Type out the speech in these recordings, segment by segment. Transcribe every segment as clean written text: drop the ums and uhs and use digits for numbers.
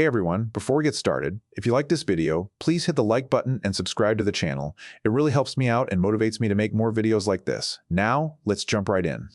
Hey everyone, before we get started, if you like this video, please hit the like button and subscribe to the channel. It really helps me out and motivates me to make more videos like this. Now, let's jump right in.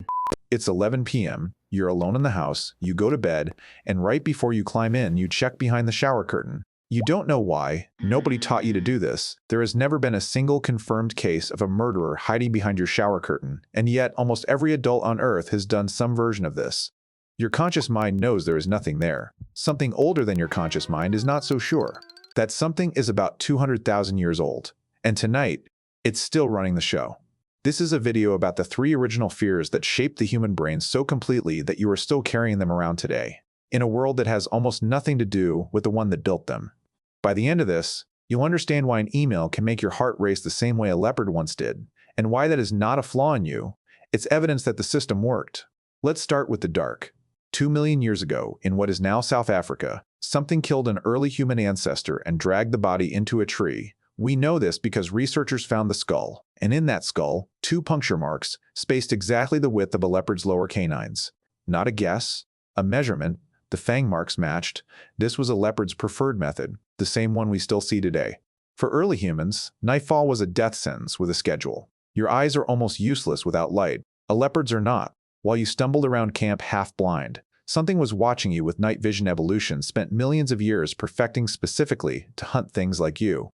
It's 11 p.m., you're alone in the house, you go to bed, and right before you climb in, you check behind the shower curtain. You don't know why, nobody taught you to do this. There has never been a single confirmed case of a murderer hiding behind your shower curtain, and yet almost every adult on Earth has done some version of this. Your conscious mind knows there is nothing there. Something older than your conscious mind is not so sure. That something is about 200,000 years old. And tonight, it's still running the show. This is a video about the 3 original fears that shaped the human brain so completely that you are still carrying them around today, in a world that has almost nothing to do with the one that built them. By the end of this, you'll understand why an email can make your heart race the same way a leopard once did, and why that is not a flaw in you. It's evidence that the system worked. Let's start with the dark. 2 million years ago, in what is now South Africa, something killed an early human ancestor and dragged the body into a tree. We know this because researchers found the skull, and in that skull, 2 puncture marks, spaced exactly the width of a leopard's lower canines. Not a guess, a measurement, the fang marks matched. This was a leopard's preferred method, the same one we still see today. For early humans, nightfall was a death sentence with a schedule. Your eyes are almost useless without light. A leopard's are not. While you stumbled around camp half-blind, something was watching you with night vision. Evolution spent millions of years perfecting specifically to hunt things like you.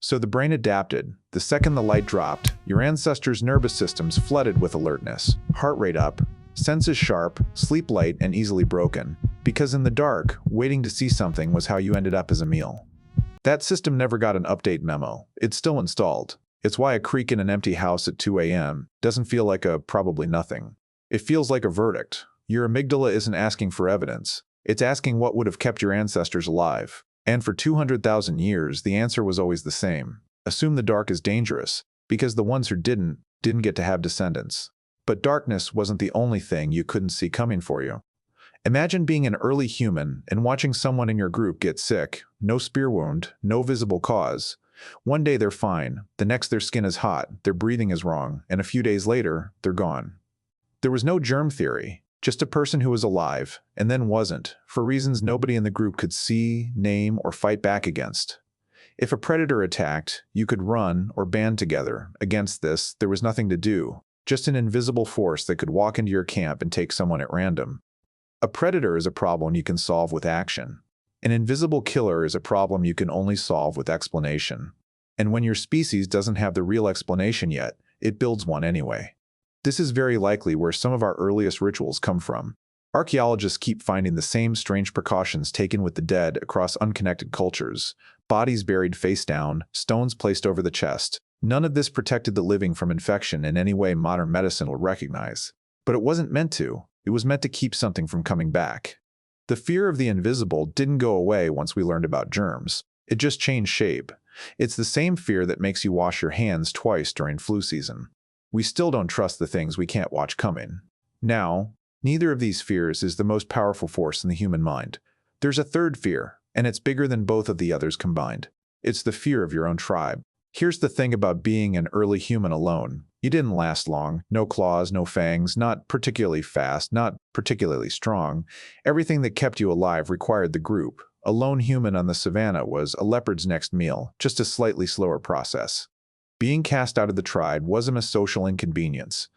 So the brain adapted. The second the light dropped, your ancestors' nervous systems flooded with alertness, heart rate up, senses sharp, sleep light and easily broken. Because in the dark, waiting to see something was how you ended up as a meal. That system never got an update memo. It's still installed. It's why a creak in an empty house at 2 a.m. doesn't feel like a probably nothing. It feels like a verdict. Your amygdala isn't asking for evidence. It's asking what would have kept your ancestors alive. And for 200,000 years, the answer was always the same. Assume the dark is dangerous, because the ones who didn't get to have descendants. But darkness wasn't the only thing you couldn't see coming for you. Imagine being an early human and watching someone in your group get sick, no spear wound, no visible cause. One day they're fine, the next their skin is hot, their breathing is wrong, and a few days later, they're gone. There was no germ theory, just a person who was alive, and then wasn't, for reasons nobody in the group could see, name, or fight back against. If a predator attacked, you could run or band together. Against this, there was nothing to do, just an invisible force that could walk into your camp and take someone at random. A predator is a problem you can solve with action. An invisible killer is a problem you can only solve with explanation. And when your species doesn't have the real explanation yet, it builds one anyway. This is very likely where some of our earliest rituals come from. Archaeologists keep finding the same strange precautions taken with the dead across unconnected cultures. Bodies buried face down, stones placed over the chest. None of this protected the living from infection in any way modern medicine will recognize. But it wasn't meant to. It was meant to keep something from coming back. The fear of the invisible didn't go away once we learned about germs. It just changed shape. It's the same fear that makes you wash your hands twice during flu season. We still don't trust the things we can't watch coming. Now, neither of these fears is the most powerful force in the human mind. There's a third fear, and it's bigger than both of the others combined. It's the fear of your own tribe. Here's the thing about being an early human alone. You didn't last long. No claws, no fangs, not particularly fast, not particularly strong. Everything that kept you alive required the group. A lone human on the savannah was a leopard's next meal, just a slightly slower process. Being cast out of the tribe wasn't a social inconvenience.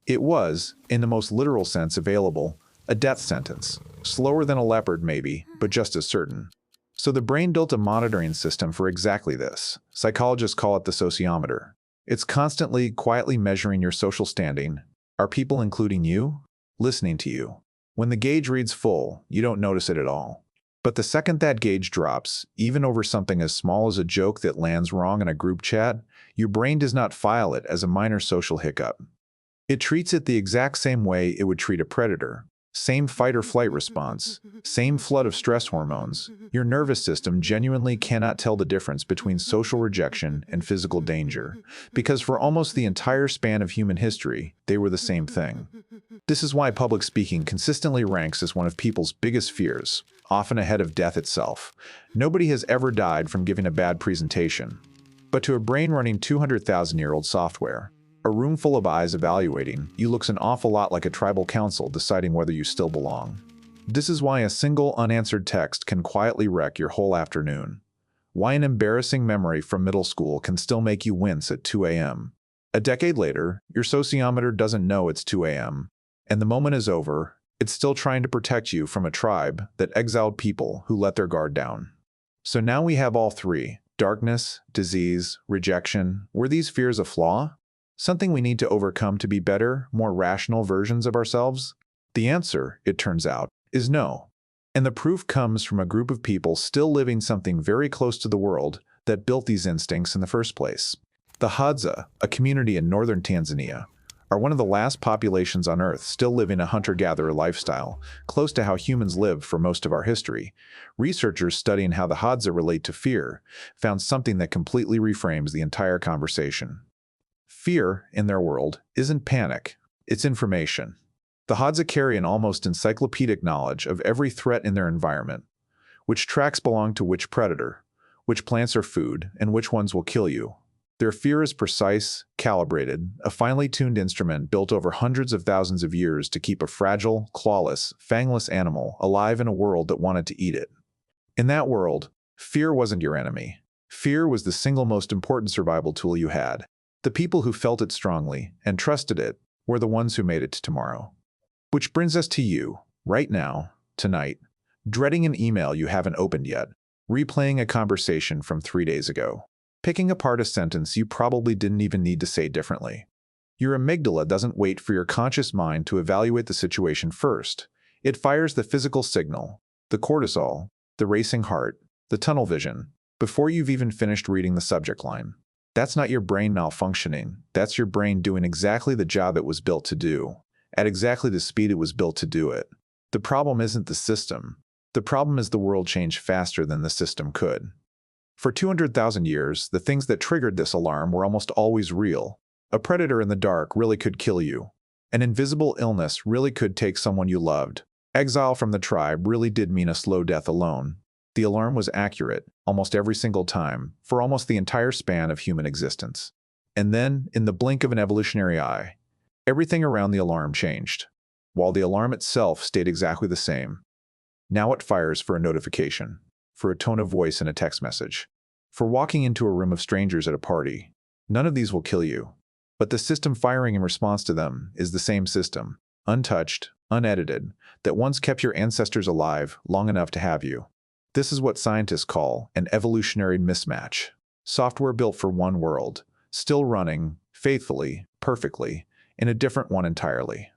It was, in the most literal sense available, a death sentence. Slower than a leopard maybe, but just as certain. So the brain built a monitoring system for exactly this. Psychologists call it the sociometer. It's constantly, quietly measuring your social standing. Are people including you? Listening to you? When the gauge reads full, you don't notice it at all. But the second that gauge drops, even over something as small as a joke that lands wrong in a group chat, your brain does not file it as a minor social hiccup. It treats it the exact same way it would treat a predator. Same fight or flight response, same flood of stress hormones. Your nervous system genuinely cannot tell the difference between social rejection and physical danger, because for almost the entire span of human history, they were the same thing. This is why public speaking consistently ranks as one of people's biggest fears, often ahead of death itself. Nobody has ever died from giving a bad presentation. But to a brain running 200,000-year-old software, a room full of eyes evaluating, you looks an awful lot like a tribal council deciding whether you still belong. This is why a single unanswered text can quietly wreck your whole afternoon. Why an embarrassing memory from middle school can still make you wince at 2 a.m. A decade later, your sociometer doesn't know it's 2 a.m. And the moment is over, it's still trying to protect you from a tribe that exiled people who let their guard down. So now we have all three: darkness, disease, rejection. Were these fears a flaw? Something we need to overcome to be better, more rational versions of ourselves? The answer, it turns out, is no. And the proof comes from a group of people still living something very close to the world that built these instincts in the first place. The Hadza, a community in northern Tanzania, are one of the last populations on Earth still living a hunter-gatherer lifestyle, close to how humans lived for most of our history. Researchers studying how the Hadza relate to fear found something that completely reframes the entire conversation. Fear, in their world, isn't panic, it's information. The Hadza carry an almost encyclopedic knowledge of every threat in their environment: which tracks belong to which predator, which plants are food, and which ones will kill you. Their fear is precise, calibrated, a finely tuned instrument built over hundreds of thousands of years to keep a fragile, clawless, fangless animal alive in a world that wanted to eat it. In that world, fear wasn't your enemy. Fear was the single most important survival tool you had. The people who felt it strongly and trusted it were the ones who made it to tomorrow. Which brings us to you, right now, tonight, dreading an email you haven't opened yet, replaying a conversation from 3 days ago, picking apart a sentence you probably didn't even need to say differently. Your amygdala doesn't wait for your conscious mind to evaluate the situation first. It fires the physical signal, the cortisol, the racing heart, the tunnel vision, before you've even finished reading the subject line. That's not your brain malfunctioning. That's your brain doing exactly the job it was built to do, at exactly the speed it was built to do it. The problem isn't the system. The problem is the world changed faster than the system could. For 200,000 years, the things that triggered this alarm were almost always real. A predator in the dark really could kill you. An invisible illness really could take someone you loved. Exile from the tribe really did mean a slow death alone. The alarm was accurate, almost every single time, for almost the entire span of human existence. And then, in the blink of an evolutionary eye, everything around the alarm changed, while the alarm itself stayed exactly the same. Now it fires for a notification, for a tone of voice in a text message, for walking into a room of strangers at a party. None of these will kill you, but the system firing in response to them is the same system, untouched, unedited, that once kept your ancestors alive long enough to have you. This is what scientists call an evolutionary mismatch. Software built for one world, still running, faithfully, perfectly, in a different one entirely.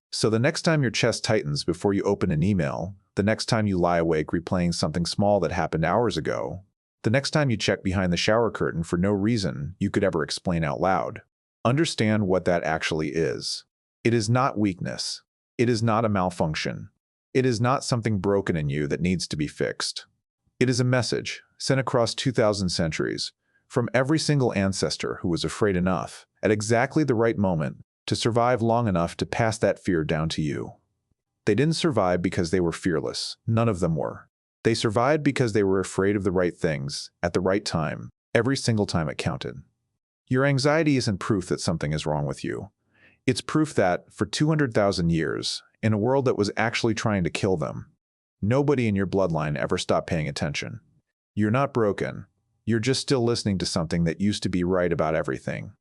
So the next time your chest tightens before you open an email, the next time you lie awake replaying something small that happened hours ago, the next time you check behind the shower curtain for no reason you could ever explain out loud, understand what that actually is. It is not weakness. It is not a malfunction. It is not something broken in you that needs to be fixed. It is a message sent across 2,000 centuries from every single ancestor who was afraid enough, at exactly the right moment, to survive long enough to pass that fear down to you. They didn't survive because they were fearless. None of them were. They survived because they were afraid of the right things, at the right time, every single time it counted. Your anxiety isn't proof that something is wrong with you. It's proof that, for 200,000 years, in a world that was actually trying to kill them, nobody in your bloodline ever stopped paying attention. You're not broken. You're just still listening to something that used to be right about everything.